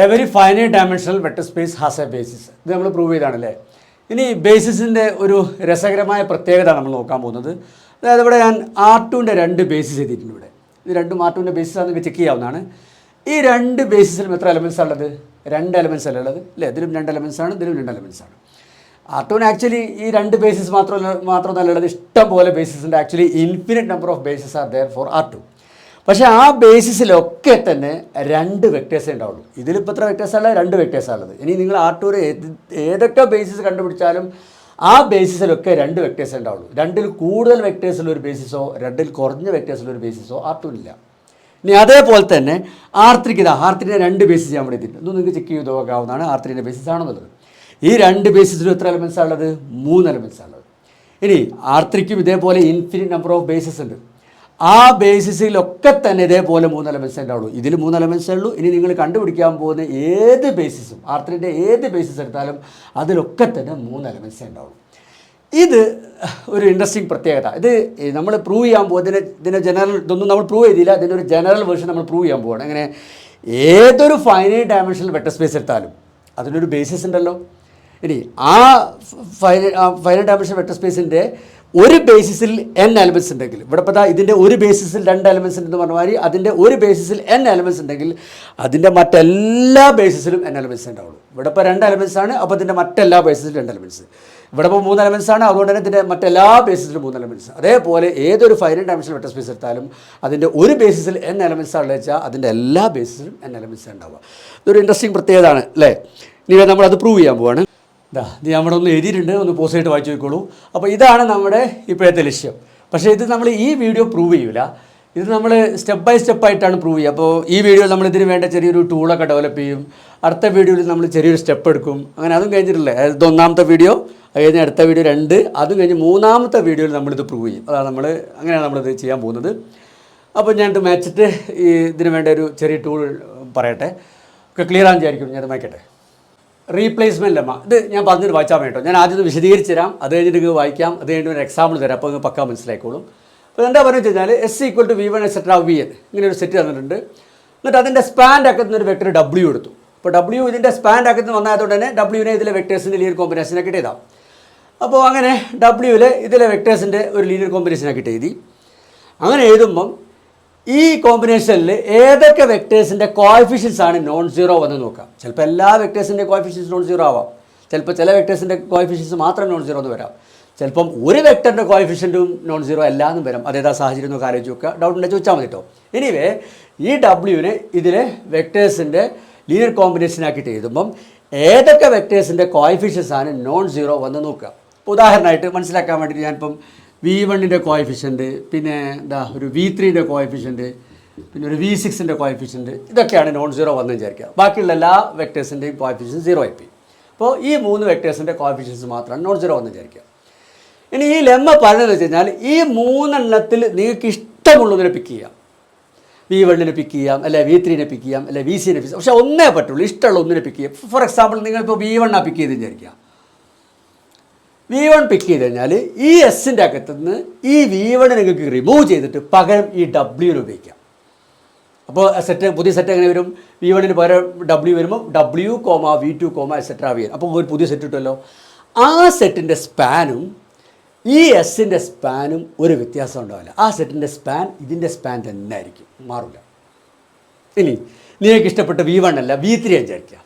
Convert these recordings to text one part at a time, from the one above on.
Every finite dimensional vector space has A basis. ഇത് നമ്മൾ prove ചെയ്താണല്ലേ. ഇനി ബേസിസിൻ്റെ ഒരു രസകരമായ പ്രത്യേകത നമ്മൾ നോക്കാൻ പോകുന്നത്. അതായത് ഇവിടെ ഞാൻ R2ൻ്റെ 2 ബേസിസ് എഴുതിയിട്ടുണ്ട്. ഇവിടെ ഇത് രണ്ടും R2ൻ്റെ ബേസിസ് നിങ്ങൾക്ക് ചെക്ക് ചെയ്യാവുന്നതാണ്. ഈ 2 ബേസിസിലും എത്ര എലമെൻറ്റ്സ് ഉള്ളത്? 2 എലമെൻറ്റ്സ് അല്ലേ ഉള്ളത് അല്ലേ? ഇതിലും 2 എലമെൻറ്റ്സ് ആണ്, ഇതിലും 2 എലമെൻറ്റ്സ് ആണ്. R2ന് ആക്ച്വലി ഈ 2 ബേസിസ് മാത്രമല്ല ഉള്ളത്, ഇഷ്ടം പോലെ ബേസിസ് ഉണ്ട്. Actually infinite number of basis are there for R2. പക്ഷേ ആ ബേസിസിലൊക്കെ തന്നെ 2 വെക്റ്റേഴ്സേ ഉണ്ടാവുള്ളൂ. ഇതിലിപ്പോൾ എത്ര വെക്റ്റേഴ്സാണ്? 2 വെക്റ്റേഴ്സാണ് ഉള്ളത്. ഇനി നിങ്ങൾ R2 ഏതൊക്കെ ബേസിസ് കണ്ടുപിടിച്ചാലും ആ ബേസിസിലൊക്കെ 2 വെക്റ്റേഴ്സേ ഉണ്ടാവുള്ളൂ. 2ൽ കൂടുതൽ വെക്റ്റേഴ്സിലൊരു ബേസിസോ 2ൽ കുറഞ്ഞ വെക്റ്റേഴ്സിലൊരു ബേസിസോ R2നില്ല. ഇനി അതേപോലെ തന്നെ R3ക്ക് R3ൻ്റെ 2 ബേസിസ് ഞാൻ ഇവിടെ എത്തിയിട്ടുണ്ട്. നിങ്ങൾക്ക് ചെക്ക് ചെയ്ത് നോക്കാവുന്നതാണ് R3ൻ്റെ ബേസിസ് ആണെന്നുള്ളത്. ഈ 2 ബേസിസിലും എത്ര എലമെൻറ്റ്സ് ഉള്ളത്? 3 എലമെൻറ്റ്സ് ഉള്ളത്. ഇനി R3ക്കും ഇതേപോലെ ഇൻഫിനിറ്റ് നമ്പർ ഓഫ് ബേസിസ് ഉണ്ട്. ആ ബേസിസിലൊക്കെ തന്നെ ഇതേപോലെ 3 എലമെൻറ്റ്സ് ഉണ്ടാവുള്ളൂ. ഇതിൽ 3 എലമെൻറ്റ്സേ ഉള്ളൂ. ഇനി നിങ്ങൾ കണ്ടുപിടിക്കാൻ പോകുന്ന ഏത് ബേസിസും R3ൻ്റെ ഏത് ബേസിസ് എടുത്താലും അതിലൊക്കെ തന്നെ 3 എലമെൻറ്റ്സേ ഉണ്ടാവുള്ളൂ. ഇത് ഒരു ഇൻട്രസ്റ്റിംഗ് പ്രത്യേകത. ഇത് നമ്മൾ പ്രൂവ് ചെയ്യാൻ പോകും. ഇതിൻ്റെ ജനറൽ ഇതൊന്നും നമ്മൾ പ്രൂവ് ചെയ്തില്ല. ഇതിൻ്റെ ഒരു ജനറൽ വേർഷൻ നമ്മൾ പ്രൂവ് ചെയ്യാൻ പോവുകയാണ്. അങ്ങനെ ഏതൊരു ഫൈനൈറ്റ് ഡയമെൻഷണൽ വെക്റ്റർ സ്പേസ് എടുത്താലും അതിനൊരു ബേസിസ് ഉണ്ടല്ലോ. ഇനി ആ ഫൈനൈറ്റ് ഡയമെൻഷണൽ വെക്റ്റർ സ്പേസിൻ്റെ ഒരു ബേസിസിൽ n എലമെൻറ്റ്സ് ഉണ്ടെങ്കിൽ, ഇവിടെ ഇപ്പോൾ ഇതിൻ്റെ ഒരു ബേസിസിൽ 2 എലമെൻറ്റ്സ് ഉണ്ടെന്ന് പറഞ്ഞ മാതിരി അതിൻ്റെ ഒരു ബേസിസിൽ n എലമെൻറ്റ്സ് ഉണ്ടെങ്കിൽ അതിൻ്റെ മറ്റെല്ലാ ബേസിസിലും n എലമെൻറ്റ്സ് ഉണ്ടാവുള്ളൂ. ഇവിടെ ഇപ്പോൾ 2 എലമെൻറ്റ്സ് ആണ്, അപ്പോൾ ഇതിൻ്റെ മറ്റെല്ലാ ബേസിസിലും 2 എലമെൻറ്റ്സ്. ഇവിടെ ഇപ്പോൾ 3 എലമെൻറ്റ്സ് ആണ്, അതുകൊണ്ട് തന്നെ ഇതിൻ്റെ മറ്റെല്ലാ ബേസിസിലും 3 എലമെൻറ്റ്സ്. അതേപോലെ ഏതൊരു ഫൈനൈറ്റ് ഡയമെൻഷണൽ വെക്റ്റർ സ്പേസ് എടുത്താലും അതിൻ്റെ ഒരു ബേസിസിൽ n എലമെൻറ്റ്സ് ആണെന്ന് വെച്ചാൽ അതിൻ്റെ എല്ലാ ബേസിസിലും n എലമെൻറ്റ്സ് ഉണ്ടാവുക. ഇതൊരു ഇൻട്രസ്റ്റിംഗ് പ്രത്യേകതയാണ് അല്ലേ. ഇനി നമ്മളത് പ്രൂവ് ചെയ്യാൻ പോവാണ്. ഇത് നമ്മുടെ ഒന്ന് എഴുതിയിട്ടുണ്ട്, ഒന്ന് പോസ്റ്റ് ആയിട്ട് വായിച്ചു നോക്കിക്കോളൂ. അപ്പോൾ ഇതാണ് നമ്മുടെ ഇപ്പോഴത്തെ ലക്ഷ്യം. പക്ഷേ ഇത് നമ്മൾ ഈ വീഡിയോ പ്രൂവ് ചെയ്യില്ല. ഇത് നമ്മൾ സ്റ്റെപ്പ് ബൈ സ്റ്റെപ്പായിട്ടാണ് പ്രൂവ് ചെയ്യുക. അപ്പോൾ ഈ വീഡിയോയിൽ നമ്മൾ ഇതിന് വേണ്ട ചെറിയൊരു ടൂളൊക്കെ ഡെവലപ്പ് ചെയ്യും. അടുത്ത വീഡിയോയിൽ നമ്മൾ ചെറിയൊരു സ്റ്റെപ്പ് എടുക്കും. അങ്ങനെ അതും കഴിഞ്ഞിട്ടില്ലേ. അതായത് 1ാമത്തെ വീഡിയോ, അത് കഴിഞ്ഞ് അടുത്ത വീഡിയോ 2, അതും കഴിഞ്ഞ് 3ാമത്തെ വീഡിയോയിൽ നമ്മളിത് പ്രൂവ് ചെയ്യും. അതാണ് അങ്ങനെയാണ് നമ്മളിത് ചെയ്യാൻ പോകുന്നത്. അപ്പോൾ ഞാനിത് മാച്ചിട്ട് ഇതിന് വേണ്ട ഒരു ചെറിയ ടൂൾ പറയട്ടെ. ഒക്കെ ക്ലിയർ ആണെന്ന് വിചാരിക്കും. ഞാനത് വായിക്കട്ടെ. Replacement lemma. ഇത് ഞാൻ പറഞ്ഞിട്ട് വായിച്ചാൽ വേണ്ടോ. ഞാൻ ആദ്യം വിശദീകരിച്ച് തരാം, അത് കഴിഞ്ഞിട്ട് നിങ്ങൾക്ക് വായിക്കാം. അത് കഴിഞ്ഞിട്ട് ഒരു എക്സാമ്പിൾ തരാം. അപ്പോൾ നിങ്ങൾക്ക് പക്കാ മനസ്സിലായിക്കോളും. അപ്പോൾ എന്താ പറഞ്ഞു വെച്ച് കഴിഞ്ഞാൽ S = V1 etc. Vn ഇങ്ങനെ ഒരു സെറ്റ് തന്നിട്ടുണ്ട്. എന്നിട്ട് അതിൻ്റെ സ്പാൻഡ് ആക്കുന്ന ഒരു വെക്ടർ W എടുത്തു. അപ്പോൾ W ഇതിൻ്റെ സ്പാൻഡ് ആക്കുന്ന വന്നതുകൊണ്ട് തന്നെ Wനെ ഇതിലെ വെക്ടേഴ്സിൻ്റെ ലീനിയർ കോമ്പിനേഷനാക്കിയിട്ട് എഴുതാം. അപ്പോൾ അങ്ങനെ Wയിൽ ഇതിലെ വെക്ടേഴ്സിൻ്റെ ഒരു ലീനിയർ കോമ്പിനേഷനാക്കിയിട്ട് എഴുതി. അങ്ങനെ എഴുതുമ്പം ഈ കോമ്പിനേഷനിൽ ഏതൊക്കെ വെക്ടേഴ്സിൻ്റെ കോഎഫിഷ്യൻസ് ആണ് നോൺ സീറോ വന്ന് നോക്കാം. ചിലപ്പോൾ എല്ലാ വെക്ടേഴ്സിൻ്റെ കോഎഫിഷ്യൻസ് നോൺ സീറോ ആവാം. ചിലപ്പോൾ ചില വെക്ടേഴ്സിൻ്റെ കോഎഫിഷ്യൻസ് മാത്രം നോൺ സീറോ എന്ന് വരാം. ചിലപ്പം ഒരു വെക്ടറിൻ്റെ കോഎഫിഷ്യൻറ്റും നോൺ സീറോ അല്ലാന്നും വരാം. അതേതാ സാഹചര്യം എന്നൊക്കെ ആലോചിച്ച് നോക്കുക. ഡൗട്ട് ഉണ്ടെങ്കിൽ ചോദിച്ചാൽ മതി കേട്ടോ. എനിവേ ഈ Wനെ ഇതിലെ വെക്ടേഴ്സിൻ്റെ ലീനിയർ കോമ്പിനേഷനാക്കിയിട്ട് എഴുതുമ്പം ഏതൊക്കെ വെക്ടേഴ്സിൻ്റെ കോഎഫിഷ്യൻസ് ആണ് നോൺ സീറോ വന്ന് നോക്കുക. ഉദാഹരണമായിട്ട് മനസ്സിലാക്കാൻ വേണ്ടിയിട്ട് ഞാനിപ്പം V1ൻ്റെ കോഎഫിഷ്യൻറ്റ്, പിന്നെ ഒരു V3ൻ്റെ കോഎഫിഷ്യൻറ്റ്, പിന്നെ ഒരു V6ൻ്റെ കോഎഫിഷ്യൻറ്റ്, ഇതൊക്കെയാണ് നോൺ സീറോ വന്ന് വിചാരിക്കുക. ബാക്കിയുള്ള എല്ലാ വെക്ടേഴ്സിൻ്റെയും കോഎഫിഷ്യൻസ് 0 ആയി പോയി. അപ്പോൾ ഈ 3 വെക്ടേഴ്സിൻ്റെ കോഎഫിഷ്യൻസ് മാത്രമാണ് നോൺ സീറോ വന്ന് വിചാരിക്കുക. ഇനി ഈ ലെമ്മ പറഞ്ഞതെന്ന് വെച്ച് കഴിഞ്ഞാൽ ഈ 3 എണ്ണത്തിൽ നിങ്ങൾക്ക് ഇഷ്ടമുള്ളതിനെ പിക്ക് ചെയ്യാം. V1നെ പിക്ക് ചെയ്യാം, അല്ലെ V3നെ പിക്ക് ചെയ്യാം, അല്ലെ VCനെ പിക്ക് ചെയ്യാം. പക്ഷേ ഒന്നേ പറ്റുള്ളൂ, ഇഷ്ടമുള്ള ഒന്നിനെ പിക്ക് ചെയ്യാം. ഫോർ എക്സാമ്പിൾ നിങ്ങളിപ്പോൾ V1 പിക്ക് ചെയ്ത് വിചാരിക്കുക. V1 പിക്ക് ചെയ്ത് കഴിഞ്ഞാൽ ഈ എസിൻ്റെ അകത്തുനിന്ന് ഈ V1 നിങ്ങൾക്ക് റിമൂവ് ചെയ്തിട്ട് പകരം ഈ Wനെ ഉപയോഗിക്കാം. അപ്പോൾ പുതിയ സെറ്റ് എങ്ങനെ വരും? V1ന് പകരം W വരുമ്പോൾ W, V2, etc. Vn. അപ്പോൾ ഒരു പുതിയ സെറ്റ് കിട്ടുമല്ലോ. ആ സെറ്റിൻ്റെ സ്പാനും ഈ എസിൻ്റെ സ്പാനും ഒരു വ്യത്യാസം ഉണ്ടാവില്ല. ആ സെറ്റിൻ്റെ സ്പാൻ ഇതിൻ്റെ സ്പാൻ തന്നെ ആയിരിക്കും, മാറില്ല. ഇനി നിങ്ങൾക്ക് ഇഷ്ടപ്പെട്ട V1 അല്ല V3 വിചാരിക്കുക.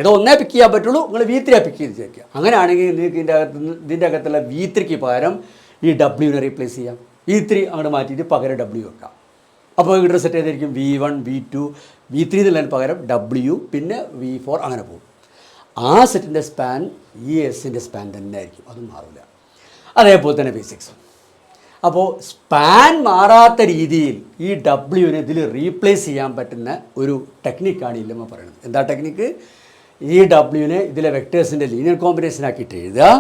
ഏതോ ഒന്നേ പിക്ക് ചെയ്യാൻ പറ്റുള്ളൂ, നിങ്ങൾ V3 പിക്ക് ചെയ്ത് വിചാരിക്കുക. അങ്ങനെയാണെങ്കിൽ നിങ്ങൾക്ക് ഇതിൻ്റെ അകത്തുള്ള V3ക്ക് പകരം ഈ Wനെ റീപ്ലേസ് ചെയ്യാം. V3 അങ്ങോട്ട് മാറ്റിയിട്ട് പകരം W വെക്കാം. അപ്പോൾ ഇവിടെ സെറ്റ് ചെയ്തായിരിക്കും V1, V2, V3 എന്നുള്ളതിന് പകരം W, പിന്നെ V4 അങ്ങനെ പോകും. ആ സെറ്റിൻ്റെ സ്പാൻ ഈ എസിൻ്റെ സ്പാൻ തന്നെ ആയിരിക്കും, അതും മാറില്ല. അതേപോലെ തന്നെ V6. അപ്പോൾ സ്പാൻ മാറാത്ത രീതിയിൽ ഈ Wനെ ഇതിൽ റീപ്ലേസ് ചെയ്യാൻ പറ്റുന്ന ഒരു ടെക്നിക്കാണ് ഈ ലെമ്മ പറയുന്നത്. എന്താ ടെക്നിക്ക്? ഈ Wനെ ഇതിലെ വെക്ടേഴ്സിൻ്റെ ലീനിയർ കോമ്പിനേഷനാക്കിയിട്ട് എഴുതുക.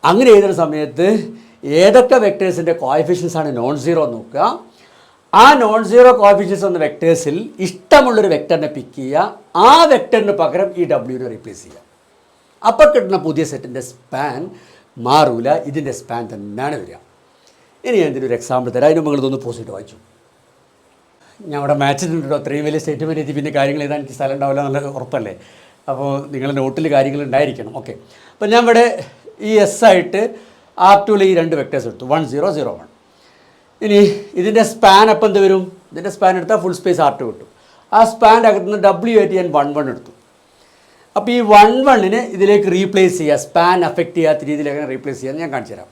അങ്ങനെ എഴുതുന്ന സമയത്ത് ഏതൊക്കെ വെക്ടേഴ്സിൻ്റെ കോഎഫിഷ്യൻസ് ആണ് നോൺ സീറോ നോക്കുക. ആ നോൺ സീറോ കോഎഫിഷ്യൻസ് എന്ന വെക്ടേഴ്സിൽ ഇഷ്ടമുള്ളൊരു വെക്ടറിനെ പിക്ക് ചെയ്യുക. ആ വെക്ടറിന് പകരം ഈ Wനെ റീപ്ലേസ് ചെയ്യുക. അപ്പോൾ കിട്ടുന്ന പുതിയ സെറ്റിൻ്റെ സ്പാൻ മാറൂല, ഇതിൻ്റെ സ്പാൻ തന്നെയാണ് വരിക. ഇനി ഞാൻ ഇതിനൊരു എക്സാമ്പിൾ തരാം. അതിന് നിങ്ങൾ ഇതൊന്ന് പോസ്റ്റ് വായിച്ചു. ഞാൻ അവിടെ മാച്ചിട്ടുണ്ടോ അത്രയും വലിയ സ്റ്റേറ്റ്മെൻറ്റ് എത്തി പിന്നെ കാര്യങ്ങൾ എഴുതാൻ എനിക്ക് സ്ഥലം ഉണ്ടാവില്ല എന്നുള്ള ഉറപ്പല്ലേ. അപ്പോൾ നിങ്ങളുടെ നോട്ടിൽ കാര്യങ്ങൾ ഉണ്ടായിരിക്കണം. ഓക്കെ, അപ്പോൾ ഞാൻ ഇവിടെ ഈ എസ് ആയിട്ട് R2 ഈ രണ്ട് വെക്ടേഴ്സ് എടുത്തു 1 0 0 1. ഇനി ഇതിൻ്റെ സ്പാൻ അപ്പം എന്ത് വരും? ഇതിൻ്റെ സ്പാൻ എടുത്താൽ ഫുൾ സ്പേസ് R2 കിട്ടും. ആ സ്പാൻ്റെ അകത്തുനിന്ന് W ആയിട്ട് ഞാൻ 1 1 എടുത്തു. അപ്പോൾ ഈ 1 1നെ ഇതിലേക്ക് റീപ്ലേസ് ചെയ്യുക, സ്പാൻ അഫക്റ്റ് ചെയ്യാത്ത രീതിയിൽ എങ്ങനെ റീപ്ലേസ് ചെയ്യാമെന്ന് ഞാൻ കാണിച്ചു തരാം.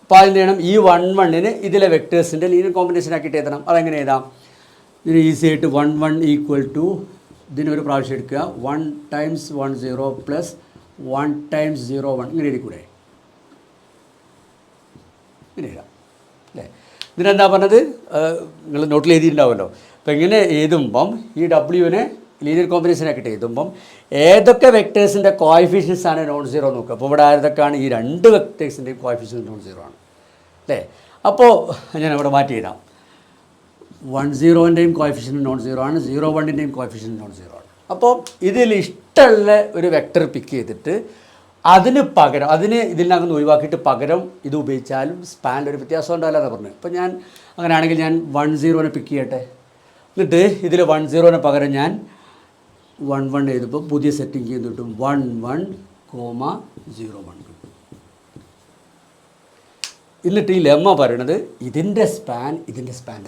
അപ്പോൾ അതിന് വേണം ഈ 1 1നെ ഇതിലെ വെക്ടേഴ്സിൻ്റെ ലീനിയർ കോമ്പിനേഷൻ ആക്കിയിട്ട് എഴുതണം. അതെങ്ങനെ എഴുതാം? ഇതിന് ഈസി ആയിട്ട് 1 1 ഈക്വൽ ടു ഇതിനൊരു പ്രാവശ്യം എടുക്കുക 1 times 1 0 പ്ലസ് 1 times 0 1 ഇങ്ങനെ എഴുതിക്കൂടെ? ഇങ്ങനെ എഴുതാം അല്ലേ? ഇതിനെന്താ പറഞ്ഞത്? നിങ്ങൾ നോട്ടിൽ എഴുതിയിട്ടുണ്ടാവുമല്ലോ. അപ്പോൾ ഇങ്ങനെ എഴുതുമ്പം ഈ ഡബ്ല്യുവിനെ ലീനിയർ കോമ്പിനേഷൻ ആക്കിയിട്ട് എഴുതുമ്പം ഏതൊക്കെ വെക്ടേഴ്സിൻ്റെ കോഎഫിഷ്യൻസ് ആണ് നോൺ സീറോ നോക്കുക. അപ്പോൾ ഇവിടെ ഏതൊക്കെയാണ് ഈ രണ്ട് വെക്ടേഴ്സിൻ്റെയും കോഎഫിഷ്യൻസ് നോൺ സീറോ ആണ് അല്ലേ? അപ്പോൾ ഞാൻ ഇവിടെ മാറ്റി എഴുതാം. 1 0ൻ്റെയും കോഎഫിഷ്യൻറ്റ് നോൺ സീറോ ആണ്, 0 1ൻ്റെയും കോഎഫിഷ്യൻറ്റ് നോൺ സീറോ ആണ്. അപ്പോൾ ഇതിൽ ഇഷ്ടമുള്ള ഒരു വെക്ടർ പിക്ക് ചെയ്തിട്ട് അതിന് പകരം ഇതിനകത്ത് ഒഴിവാക്കിയിട്ട് പകരം ഇത് ഉപയോഗിച്ചാലും സ്പാനിൽ ഒരു വ്യത്യാസം ഉണ്ടാവില്ല എന്ന് പറഞ്ഞു. അപ്പോൾ ഞാൻ അങ്ങനെയാണെങ്കിൽ ഞാൻ 1 0നെ പിക്ക് ചെയ്യട്ടെ. എന്നിട്ട് ഇതിൽ 1 0ന് പകരം ഞാൻ 1 1 എഴുതുമ്പോൾ പുതിയ സെറ്റിംഗ് ചെയ്ത് കിട്ടും 1 1, 0 1 കിട്ടും. എന്നിട്ട് ഈ ലെമ്മ പറയണത് ഇതിൻ്റെ സ്പാൻ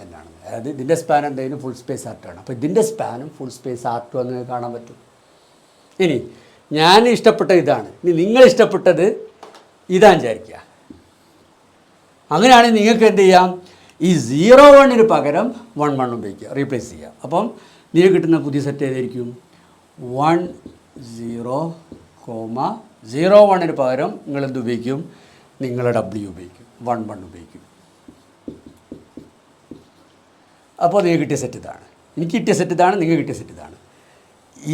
തന്നെയാണ്. അതായത് ഇതിൻ്റെ സ്പാൻ എന്തായാലും ഫുൾ സ്പേസ് R2 ആണ്. അപ്പോൾ ഇതിൻ്റെ സ്പാനും ഫുൾ സ്പേസ് R2 എന്ന് കാണാൻ പറ്റും. ഇനി ഞാൻ ഇഷ്ടപ്പെട്ട ഇതാണ്, ഇനി നിങ്ങൾ ഇഷ്ടപ്പെട്ടത് ഇതാന്ന് വിചാരിക്കുക. അങ്ങനെയാണെങ്കിൽ നിങ്ങൾക്ക് എന്ത് ചെയ്യാം? ഈ 0 1ന് പകരം 1 1 ഉപയോഗിക്കുക, റീപ്ലേസ് ചെയ്യുക. അപ്പം നിങ്ങൾക്ക് കിട്ടുന്ന പുതിയ സെറ്റ് ഏതായിരിക്കും? 1 0, 0 1ന് പകരം നിങ്ങൾ എന്ത് ഉപയോഗിക്കും? നിങ്ങളെ W ഉപയോഗിക്കും, 1 1 ഉപയോഗിക്കും. അപ്പോൾ നിങ്ങൾക്ക് കിട്ടിയ സെറ്റ് ഇതാണ്, എനിക്ക് കിട്ടിയ സെറ്റ് ഇതാണ്, നിങ്ങൾക്ക് കിട്ടിയ സെറ്റ് ഇതാണ്.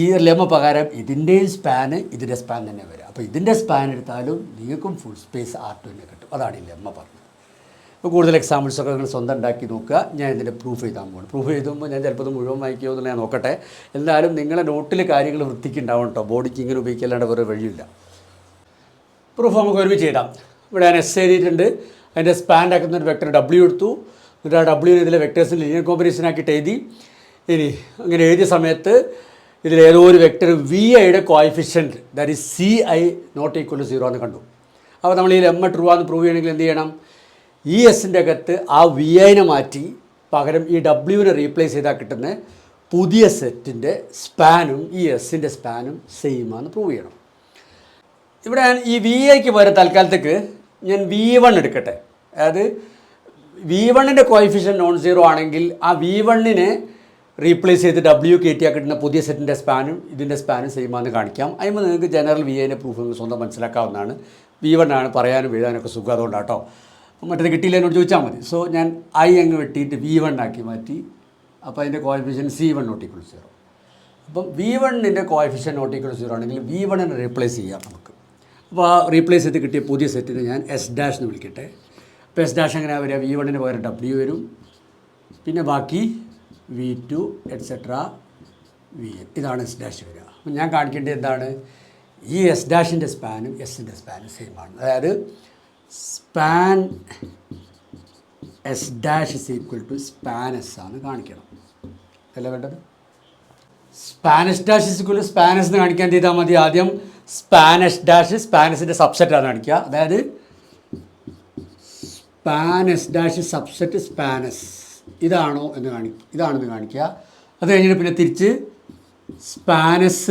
ഈ ലെമ്മ പ്രകാരം ഇതിൻ്റെയും സ്പാന് ഇതിൻ്റെ സ്പാൻ തന്നെ വരിക. അപ്പോൾ ഇതിൻ്റെ സ്പാൻ എടുത്താലും നിങ്ങൾക്കും ഫുൾ സ്പേസ് R2 തന്നെ കിട്ടും. അതാണ് ഈ ലെമ്മ പറഞ്ഞത്. ഇപ്പോൾ കൂടുതൽ എക്സാമ്പിൾസൊക്കെ നിങ്ങൾ സ്വന്തം ഉണ്ടാക്കി നോക്കുക. ഞാൻ ഇതിൻ്റെ പ്രൂഫ് എഴുതാൻ പോകുന്നു. പ്രൂഫ് എഴുതുമ്പോൾ ഞാൻ ചിലപ്പോൾ ഇത് മുഴുവൻ വായിക്കുമോ എന്ന് ഞാൻ നോക്കട്ടെ. എന്തായാലും നിങ്ങളുടെ നോട്ടിൽ കാര്യങ്ങൾ വൃത്തിക്ക് ഉണ്ടാവും കേട്ടോ. ബോഡിക്ക് ഇങ്ങനെ ഉപയോഗിക്കല്ലാണ്ട് വേറെ വഴിയില്ല. പ്രൂഫ് നമുക്ക് ഒരുമിച്ച് എഴുതാം. ഇവിടെ ഞാൻ എസ് എഴുതിയിട്ടുണ്ട്. അതിൻ്റെ സ്പാൻ ആക്കുന്ന ഒരു വെക്ടർ W എടുത്തു. എന്നിട്ട് ആ W ഇതിലെ വെക്ടേഴ്സിന് ലീനിയർ കോമ്പിനേഷൻ ആക്കിയിട്ട് എഴുതി. ഇനി അങ്ങനെ എഴുതിയ സമയത്ത് ഇതിലേതോ ഒരു വെക്ടർ VIയുടെ coefficient that is CI not equal to 0 എന്ന് കണ്ടു. അപ്പോൾ നമ്മൾ ഈ ലെമ്മ ട്രൂ ആണെന്ന് പ്രൂവ് ചെയ്യണമെങ്കിൽ എന്ത് ചെയ്യണം? ഈ എസിൻ്റെ അകത്ത് ആ VIനെ മാറ്റി പകരം ഈ Wനെ റീപ്ലേസ് ചെയ്താൽ കിട്ടുന്ന പുതിയ സെറ്റിൻ്റെ സ്പാനും ഈ എസിൻ്റെ സ്പാനും സെയിം ആണെന്ന് പ്രൂവ് ചെയ്യണം. ഇവിടെ ഞാൻ ഈ VIക്ക് പകരം തൽക്കാലത്തേക്ക് ഞാൻ V1 എടുക്കട്ടെ. അതായത് V1ൻ്റെ കോഎഫിഷ്യൻറ്റ് നോൺ സീറോ ആണെങ്കിൽ ആ V1നെ റീപ്ലേസ് ചെയ്ത് W കയറ്റിയാൽ കിട്ടുന്ന പുതിയ സെറ്റിൻ്റെ സ്പാനും ഇതിൻ്റെ സ്പാനും സെയിം ആണെന്ന് കാണിക്കാം. അതിന് നിങ്ങൾക്ക് ജനറൽ VIൻ്റെ പ്രൂഫ് സ്വന്തം മനസ്സിലാക്കാവുന്നതാണ്. V1 ആണ് പറയാനും എഴുതാനൊക്കെ സുഖം, അതുകൊണ്ടാട്ടോ. മറ്റേത് കിട്ടിയില്ല എന്നോട് ചോദിച്ചാൽ മതി. സോ ഞാൻ I അങ്ങ് വെട്ടിയിട്ട് V1 ആക്കി മാറ്റി. അപ്പോൾ അതിൻ്റെ കോഎഫിഷ്യൻറ്റ് C1 നോട്ട് ഈക്വൽ 0. അപ്പം V1ൻ്റെ കോഎഫിഷ്യൻറ്റ് നോട്ട് ഈക്വൽ 0 ആണെങ്കിൽ V1നെ റീപ്ലേസ് ചെയ്യാം നമുക്ക്. അപ്പോൾ ആ റീപ്ലേസ് ചെയ്ത് കിട്ടിയ പുതിയ സെറ്റിനെ ഞാൻ S' എന്ന് വിളിക്കട്ടെ. അപ്പോൾ S' എങ്ങനെ വരിക? V1ന് പകരം W വരും, പിന്നെ ബാക്കി V2 എറ്റ്സെട്ര VN. ഇതാണ് S' വരിക. അപ്പം ഞാൻ കാണിക്കേണ്ടത് എന്താണ്? ഈ S' സ്പാനും എസിൻ്റെ സ്പാനും സെയിം ആണ്. അതായത് span S' is equal to span S ആണ് കാണിക്കണം. അല്ല വേണ്ടത്? Span S' is equal to span S എന്ന് കാണിക്കാൻ ചെയ്താൽ മതി. ആദ്യം സ്പാൻ S' സ്പാൻ എസിൻ്റെ സബ്സെറ്റാണ് കാണിക്കുക. അതായത് span S' subset span S ഇതാണോ എന്ന് ഇതാണെന്ന് കാണിക്കുക. അത് കഴിഞ്ഞിട്ട് പിന്നെ തിരിച്ച് സ്പാൻ S'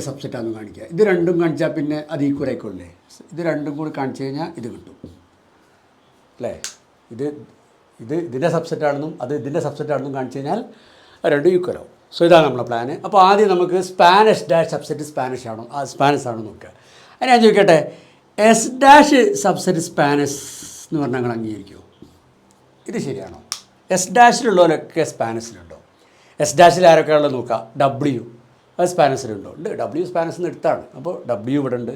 സബ്സെറ്റാണെന്ന് കാണിക്കുക. ഇത് രണ്ടും കാണിച്ചാൽ പിന്നെ അത് ഈക്വൽ ആയിക്കൊള്ളേ. ഇത് രണ്ടും കൂടി കാണിച്ചു കഴിഞ്ഞാൽ ഇത് കിട്ടും അല്ലേ? ഇതിൻ്റെ സബ്സെറ്റാണെന്നും അത് ഇതിൻ്റെ സബ്സെറ്റാണെന്നും കാണിച്ചു കഴിഞ്ഞാൽ രണ്ടും ഈക്വൽ ആവും. സോ ഇതാണ് നമ്മളെ പ്ലാന്. അപ്പോൾ ആദ്യം നമുക്ക് സ്പാൻ S' സബ്സെറ്റ് സ്പാനിഷ് ആണോ സ്പാനിഷ് ആണോ നോക്കുക. അതിന് ഞാൻ ചോദിക്കട്ടെ, S' സബ്സെറ്റ് സ്പാനിഷ് എന്ന് പറഞ്ഞാൽ നിങ്ങൾ അംഗീകരിക്കുമോ? ഇത് ശരിയാണോ? S'-ലുള്ളവരൊക്കെ സ്പാനിഷിലുണ്ടോ? S' ആരൊക്കെ ഉള്ളത് നോക്കുക. W അത് സ്പാനിഷിലുണ്ടോ? ഉണ്ട്. W സ്പാനിഷിൽ നിന്ന് എടുത്താണ്. അപ്പോൾ W ഇവിടെ ഉണ്ട്.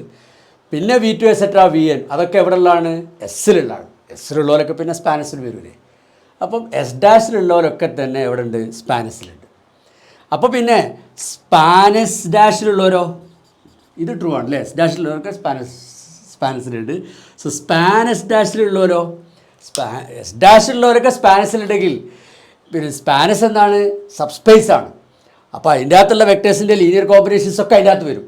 പിന്നെ V2 എറ്റ്സെട്ര VN അതൊക്കെ എവിടെ ഉള്ളതാണ്? എസ്സിലുള്ളതാണ്. എസ്സിലുള്ളവരൊക്കെ പിന്നെ സ്പാനിഷിൽ വരൂലേ. അപ്പം S'-ലുള്ളവരൊക്കെ തന്നെ എവിടെ ഉണ്ട്? സ്പാനിഷിലുണ്ട്. അപ്പോൾ പിന്നെ സ്പാനിഷ്-ലുള്ളവരോ? ഇത് ട്രൂ ആണല്ലേ. S'-ലുള്ളവർക്ക് സ്പാനിഷിലുണ്ട്. സോ സ്പാനിഷ്-ലുള്ളവരോ? എസ് ഡാഷ് ഉള്ളവരൊക്കെ സ്പാനസിലുണ്ടെങ്കിൽ പിന്നെ സ്പാനസ് എന്താണ്? സബ്സ്പേസ് ആണ്. അപ്പോൾ അതിൻ്റെ അകത്തുള്ള വെക്ടേഴ്സിൻ്റെ ലീനിയർ കോമ്പിനേഷൻസ് ഒക്കെ അതിൻ്റെ അകത്ത് വരും.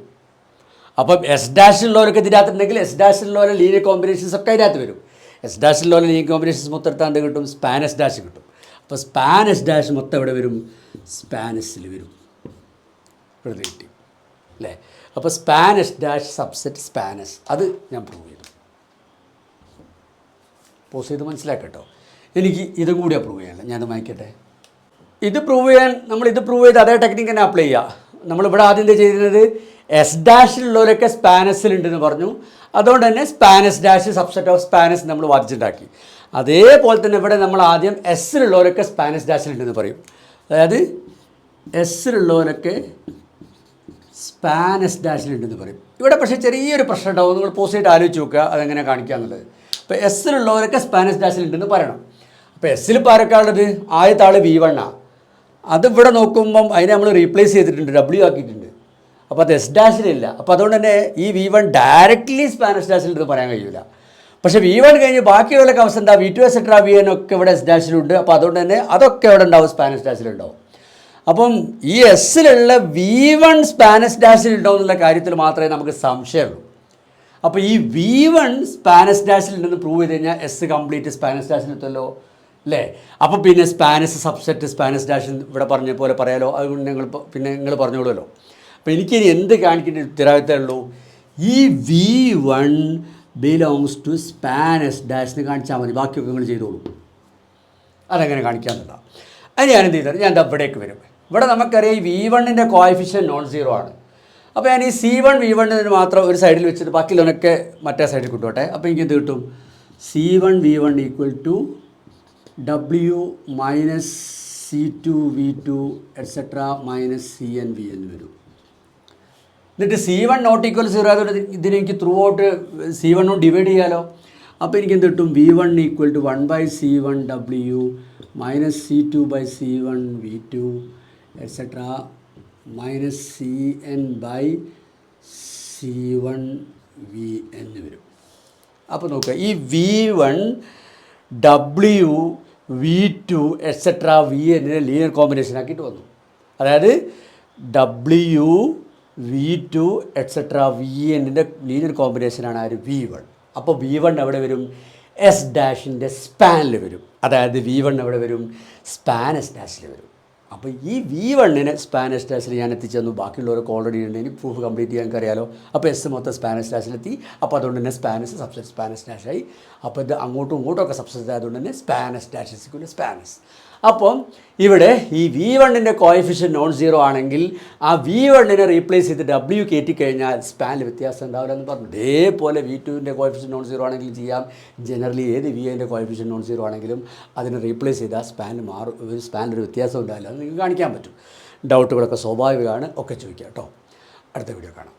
അപ്പം എസ് ഡാഷ് ഉള്ളവരൊക്കെ ഇതിൻ്റെ അകത്തുണ്ടെങ്കിൽ എസ് ഡാഷ് ഉള്ളവരെ ലീനിയർ കോമ്പിനേഷൻസ് ഒക്കെ അതിൻ്റെ അകത്ത് വരും. എസ് ഡാഷ് ഉള്ളവരെ ലീനിയർ കോമ്പിനേഷൻസ് മൊത്തം എടുത്താൽ എന്ത് കിട്ടും? സ്പാൻ എസ് ഡാഷ് കിട്ടും. അപ്പോൾ സ്പാൻ എസ് ഡാഷ് മൊത്തം എവിടെ വരും? സ്പാനസിൽ വരും. വെറുതെ കിട്ടി അല്ലേ? അപ്പോൾ span S dash subset spans, അത് ഞാൻ പ്രൂവ് ചെയ്തു. പോസ് ചെയ്ത് മനസ്സിലാക്കട്ടോ. എനിക്ക് ഇതും കൂടി പ്രൂവ് ചെയ്യാനില്ല, ഞാനത് വായിക്കട്ടെ. ഇത് പ്രൂവ് ചെയ്യാൻ ഇത് പ്രൂവ് ചെയ്ത് അതേ ടെക്നിക്ക് തന്നെ അപ്ലൈ ചെയ്യുക. നമ്മളിവിടെ ആദ്യം എന്താ ചെയ്തിരുന്നത്? എസ് ഡാഷിലുള്ളവരൊക്കെ സ്പാനസിലുണ്ടെന്ന് പറഞ്ഞു. അതുകൊണ്ട് തന്നെ spans dash subset of spans നമ്മൾ വാദിച്ചുണ്ടാക്കി. അതേപോലെ തന്നെ ഇവിടെ നമ്മൾ ആദ്യം എസ്സിലുള്ളവരൊക്കെ സ്പാനസ് ഡാഷിലുണ്ടെന്ന് പറയും. അതായത് എസ്സിലുള്ളവരൊക്കെ സ്പാനസ് ഡാഷിലുണ്ടെന്ന് പറയും. ഇവിടെ പക്ഷേ ചെറിയൊരു പ്രശ്നം ഉണ്ടാവും. നിങ്ങൾ പോസ്റ്റ് ചെയ്തിട്ട് ആലോചിച്ച് നോക്കുക അതെങ്ങനെ കാണിക്കുക എന്നുള്ളത്. ഇപ്പോൾ എസ്സിലുള്ളവരൊക്കെ സ്പാനസ് ഡാഷിലുണ്ടെന്ന് പറയണം. അപ്പോൾ എസ്സിൽ ഇപ്പോൾ ആരൊക്കെയാണുള്ളത്? ആദ്യത്തെ ആൾ V1 ആണ്. അതിവിടെ നോക്കുമ്പം അതിനെ നമ്മൾ റീപ്ലേസ് ചെയ്തിട്ടുണ്ട്, W ആക്കിയിട്ടുണ്ട്. അപ്പോൾ അത് എസ് ഡാഷിലില്ല. അപ്പോൾ അതുകൊണ്ട് തന്നെ ഈ V1 ഡയറക്റ്റ്ലി സ്പാനസ് ഡാഷിലുണ്ടെന്ന് പറയാൻ കഴിയില്ല. പക്ഷേ V1 കഴിഞ്ഞ് ബാക്കിയുള്ളവരൊക്കെ അവസ്ഥ എന്താ? V2 എക്സെട്രാ VN ഒക്കെ ഇവിടെ എസ് ഡാഷിലുണ്ട്. അപ്പോൾ അതുകൊണ്ട് തന്നെ അതൊക്കെ ഇവിടെ ഉണ്ടാവും, സ്പാനസ് ഡാഷിലുണ്ടാവും. അപ്പം ഈ എസ്സിലുള്ള V1 സ്പാനസ് ഡാഷിലുണ്ടാവും എന്നുള്ള കാര്യത്തിൽ മാത്രമേ നമുക്ക് സംശയമുള്ളൂ. അപ്പോൾ ഈ V1 സ്പാനസ് ഡാഷിലുണ്ടെന്ന് പ്രൂവ് ചെയ്ത് കഴിഞ്ഞാൽ എസ് കംപ്ലീറ്റ് സ്പാനസ് ഡാഷിലെത്തുമല്ലോ അല്ലേ? അപ്പോൾ പിന്നെ സ്പാനസ് സബ്സെറ്റ് സ്പാനസ് ഡാഷ് ഇവിടെ പറഞ്ഞ പോലെ പറയാലോ. അതുകൊണ്ട് നിങ്ങൾ പറഞ്ഞോളൂല്ലോ. അപ്പോൾ എനിക്കിനി എന്ത് കാണിക്കേണ്ട ഉത്തരവാദിത്തമേ ഉള്ളൂ? ഈ V1 ബിലോങ്സ് ടു സ്പാനസ് ഡാഷിന് കാണിച്ചാൽ മതി. ബാക്കിയൊക്കെ നിങ്ങൾ ചെയ്തോളൂ. അതെങ്ങനെ കാണിക്കാമെന്നില്ല. അതിന് ഞാനെന്ത് ചെയ്തത്? ഞാൻ ഇവിടേക്ക് വരും. ഇവിടെ നമുക്കറിയാം ഈ V1ൻ്റെ കോഎഫിഷ്യൻ നോൺ സീറോ ആണ്. അപ്പോൾ ഞാൻ ഈ C1 V1 മാത്രം ഒരു സൈഡിൽ വെച്ചിട്ട് ബാക്കിയുള്ളവനൊക്കെ മറ്റേ സൈഡിൽ കിട്ടുവട്ടെ. അപ്പോൾ എനിക്ക് എന്ത് കിട്ടും? C1 V1 equal to W minus C2 V2 etcetera minus CN VN വരും. എന്നിട്ട് C1 നോട്ട് ഈക്വൽ 0 ആയതുകൊണ്ട് ഇതിനെ എനിക്ക് ത്രൂ ഔട്ട് C1 ഡിവൈഡ് ചെയ്യാമല്ലോ. അപ്പോൾ എനിക്ക് എന്ത് കിട്ടും? V1 equal to 1/C1 W minus C2 by C1 V2 etcetera minus CN by C1 VN വരും. അപ്പോൾ നോക്കുക, ഈ V1 W V2 എക്സെട്ര VNനെ ലീനിയർ കോമ്പിനേഷൻ ആക്കിയിട്ട് വന്നു. അതായത് W V2 എക്സെട്ര VNൻ്റെ ലീനിയർ കോമ്പിനേഷനാണ് ആര്? V1. അപ്പോൾ V1 എവിടെ വരും? എസ് ഡാഷിൻ്റെ സ്പാനിൽ വരും. അതായത് V1 എവിടെ വരും? സ്പാനസ് ഡാഷിൽ വരും. അപ്പോൾ ഈ V1നെ സ്പാനസ് ഡാഷിൽ ഞാൻ എത്തിച്ചെന്നു. ബാക്കിയുള്ളവരൊക്കെ ഓൾറെഡി ഉണ്ട്. ഇനി പ്രൂഫ് കംപ്ലീറ്റ് ചെയ്യാൻ അറിയാലോ. അപ്പോൾ എസ് മൊത്തം സ്പാനസ് ഡാഷിലെത്തി. അപ്പോൾ അതുകൊണ്ട് തന്നെ സ്പാനസ് സബ്സെറ്റ് സ്പാനസ് ഡാഷായി. അപ്പോൾ ഇത് അങ്ങോട്ടും ഇങ്ങോട്ടുമൊക്കെ സബ്സെറ്റ് ആയതുകൊണ്ട് തന്നെ സ്പാനസ് ഡാഷ് ഇസിക്വൽ സ്പാനസ്. അപ്പം ഇവിടെ ഈ V1ൻ്റെ കോഎഫിഷ്യൻ നോൺ സീറോ ആണെങ്കിൽ ആ V1നെ റീപ്ലേസ് ചെയ്ത് W കയറ്റി കഴിഞ്ഞാൽ സ്പാനിൽ വ്യത്യാസം ഉണ്ടാവില്ല എന്ന് പറഞ്ഞു. ഇതേപോലെ V2ൻ്റെ കോഎഫിഷ്യൻ നോൺ സീറോ ആണെങ്കിലും ചെയ്യാം. ജനറലി ഏത് VNൻ്റെ കോഎഫിഷ്യൻ നോൺ സീറോ ആണെങ്കിലും അതിനെ റീപ്ലേസ് ചെയ്താൽ സ്പാനിൽ മാറും. ഒരു സ്പാനിലൊരു വ്യത്യാസം ഉണ്ടാവില്ല. അത് നിങ്ങൾക്ക് കാണിക്കാൻ പറ്റും. ഡൗട്ടുകളൊക്കെ സ്വാഭാവികമാണ്. ഒക്കെ ചോദിക്കാം കേട്ടോ. അടുത്ത വീഡിയോ കാണാം.